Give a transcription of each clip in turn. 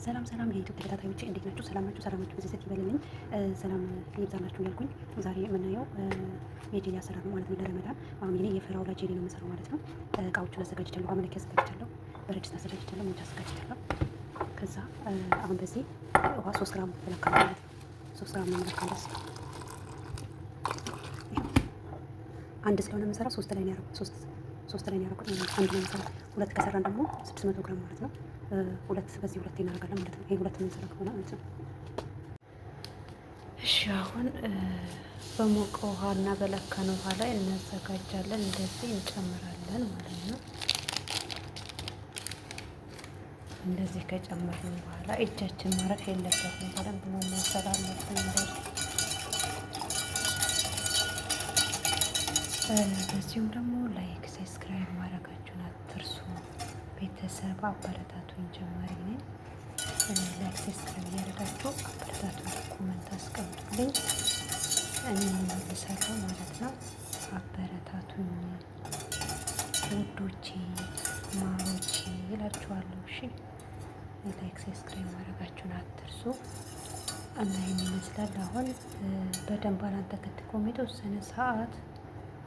ሰላም ሰላም የዩቲዩብ ተከታታዮች እንዴት ናችሁ? ሰላም ናችሁ? ሰላማችሁ በዚህ ሰት ይበልልኝ። ሰላም ይብዛላችሁ እያልኩኝ ዛሬ የምናየው የጄሊ አሰራር ነው ማለት ነው። ለረመዳን አሁን እኔ የፈራውላ ጄሊ ነው የምሰራው ማለት ነው። እቃዎቹን አዘጋጅቻለሁ፣ ውሃ መለኪያ አዘጋጅቻለሁ፣ በረድ ድስት አዘጋጅቻለሁ፣ ሙጫ አዘጋጅቻለሁ። ከዛ አሁን በዚህ ውሃ 3 ግራም እለካለሁ ማለት ነው። 3 ግራም ነው የምለካው። አንድ ስለሆነ የምሰራው 3 ላይ ነው ያደረኩት። 3 ላይ ነው ያደረኩት። አንድ ነው የምሰራው። ሁለት ከሰራን ደግሞ 600 ግራም ማለት ነው። ሁለት በዚህ ሁለት እናደርጋለን ማለት ነው። ይሄ ሁለት የምንሰራ ከሆነ ማለት ነው። እሺ አሁን በሞቀ ውሃ እና በለካን ውሃ ላይ እናዘጋጃለን። እንደዚህ እንጨምራለን ማለት ነው። እንደዚህ ከጨመርን በኋላ እጃችን ማረፍ የለበትም። በደንብ ማማሰል አለብን። በዚሁም ደግሞ ላይክ ሰብስክራይብ ማድረጋችሁን አትርሱ። ቤተሰብ አበረታቱኝ። ጀማሪ ነኝ። ላይክ ሰብስክራይብ እያደረጋችሁ አበረታቱኝ። ኮመንት አስቀምጡልኝ፣ እኔ እመልሳለሁ ማለት ነው። አበረታቱኝ ውዶቼ ማሮቼ ይላችኋለሁ። እሺ ላይክ ሰብስክራይብ ማድረጋችሁን አትርሱ። እና ይህን ይመስላል። አሁን በደንብ አላንተከትኩም። የተወሰነ ሰዓት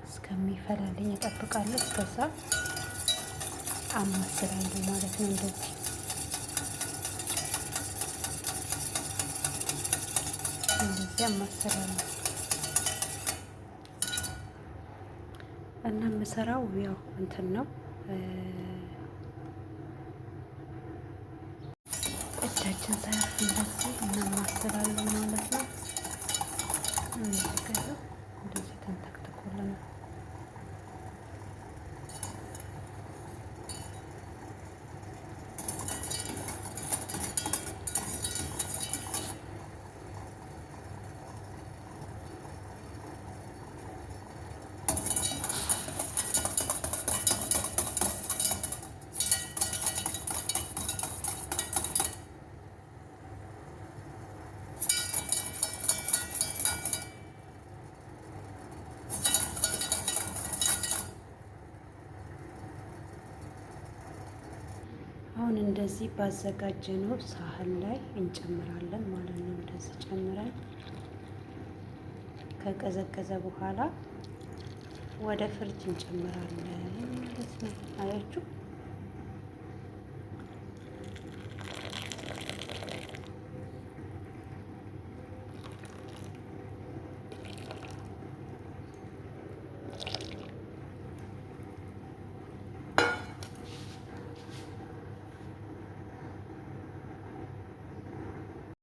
እስከሚፈላልኝ እጠብቃለሁ። እስከዛ አማስላለሁ ማለት ነው። እንደዚህ አማስላለሁ እና የምሰራው ያው እንትን ነው። እጃችን ሳያርፍ እንደዚህ እናማስላለን ማለት ነው። እንደዚህ ተንተክትኮልን አሁን እንደዚህ ባዘጋጀነው ሳህን ላይ እንጨምራለን ማለት ነው። እንደዚህ ጨምረን ከቀዘቀዘ በኋላ ወደ ፍሪጅ እንጨምራለን ማለት ነው። አያችሁ